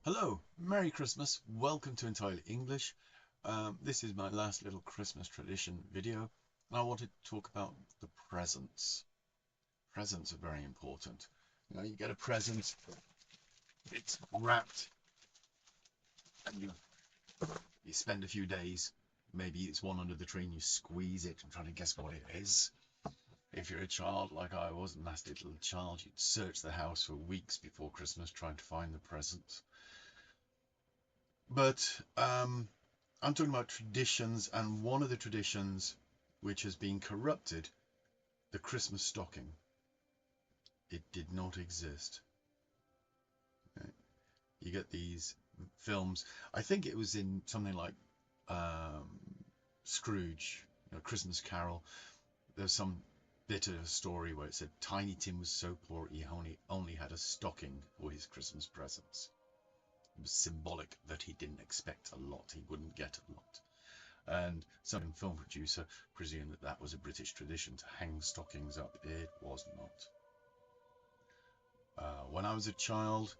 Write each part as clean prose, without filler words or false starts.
Hello, Merry Christmas, welcome to Entirely English. This is my last little Christmas tradition video, and I wanted to talk about the presents. Presents are very important. You get a present, it's wrapped, and you spend a few days, maybe it's one under the tree, and you squeeze it and trying to guess what it is. If you're a child like I was, a nasty little child, you'd search the house for weeks before Christmas trying to find the presents. But I'm talking about traditions, and one of the traditions which has been corrupted, the Christmas stocking. It did not exist. Okay. You get these films. I think it was in something like Scrooge, Christmas Carol. There's some bit of a story where it said Tiny Tim was so poor he only had a stocking for his Christmas presents. It was symbolic that he didn't expect a lot, he wouldn't get a lot. And some film producer presumed that that was a British tradition to hang stockings up. It was not. When I was a child,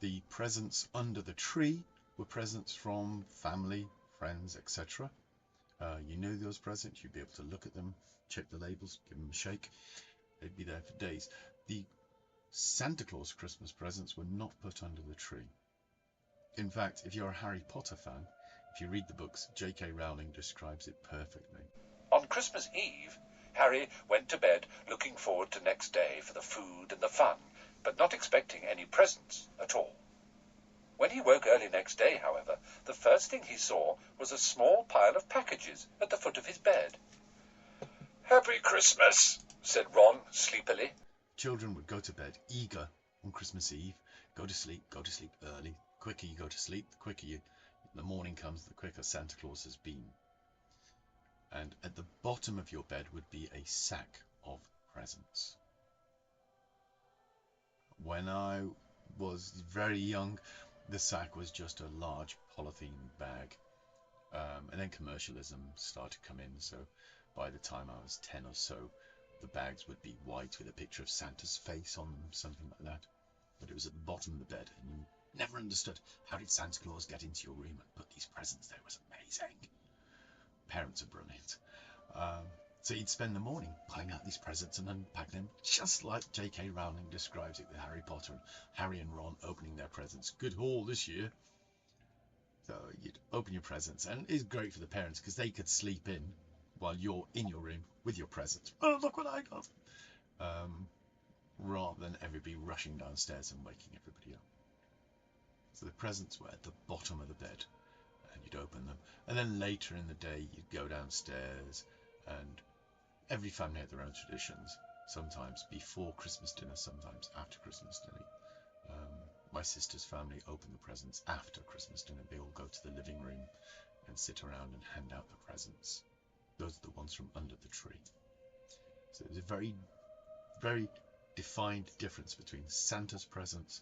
the presents under the tree were presents from family, friends, etc. You knew those presents, you'd be able to look at them, check the labels, give them a shake. They'd be there for days. The Santa Claus Christmas presents were not put under the tree. In fact, if you're a Harry Potter fan, if you read the books, J.K. Rowling describes it perfectly. On Christmas Eve, Harry went to bed looking forward to next day for the food and the fun, but not expecting any presents at all. When he woke early next day, however, the first thing he saw was a small pile of packages at the foot of his bed. "Happy Christmas," said Ron sleepily. Children would go to bed eager on Christmas Eve, go to sleep early. The quicker you go to sleep, the morning comes, the quicker Santa Claus has been. And at the bottom of your bed would be a sack of presents. When I was very young, the sack was just a large polythene bag. And then commercialism started to come in, so by the time I was 10 or so, the bags would be white with a picture of Santa's face on them, something like that. But it was at the bottom of the bed, and you never understood, how did Santa Claus get into your room and put these presents there? It was amazing. Parents are brilliant. So you'd spend the morning pulling out these presents and unpacking them, just like J.K. Rowling describes it with Harry Potter and Harry and Ron opening their presents. Good haul this year. So you'd open your presents, and it's great for the parents because they could sleep in while you're in your room with your presents. Oh, look what I got! Rather than everybody rushing downstairs and waking everybody up. So the presents were at the bottom of the bed, and you'd open them. And then later in the day, you'd go downstairs, and every family had their own traditions. Sometimes before Christmas dinner, sometimes after Christmas dinner. My sister's family opened the presents after Christmas dinner. They all go to the living room and sit around and hand out the presents. Those are the ones from under the tree. So there's a very, very defined difference between Santa's presents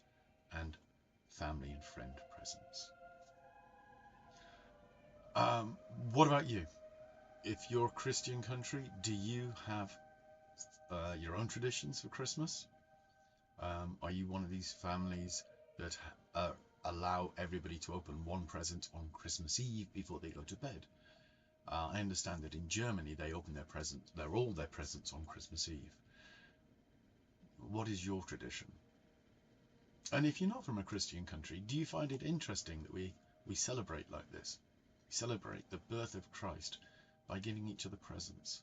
and family and friend presents. What about you? If you're a Christian country, do you have your own traditions for Christmas? Are you one of these families that allow everybody to open one present on Christmas Eve before they go to bed? I understand that in Germany they open all their presents on Christmas Eve. What is your tradition? And if you're not from a Christian country, do you find it interesting that we celebrate like this? We celebrate the birth of Christ by giving each other presents.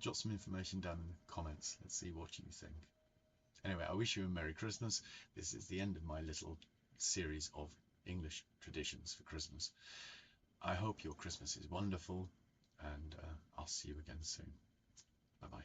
Jot some information down in the comments. Let's see what you think. Anyway, I wish you a Merry Christmas. This is the end of my little series of English traditions for Christmas. I hope your Christmas is wonderful, and I'll see you again soon. Bye-bye.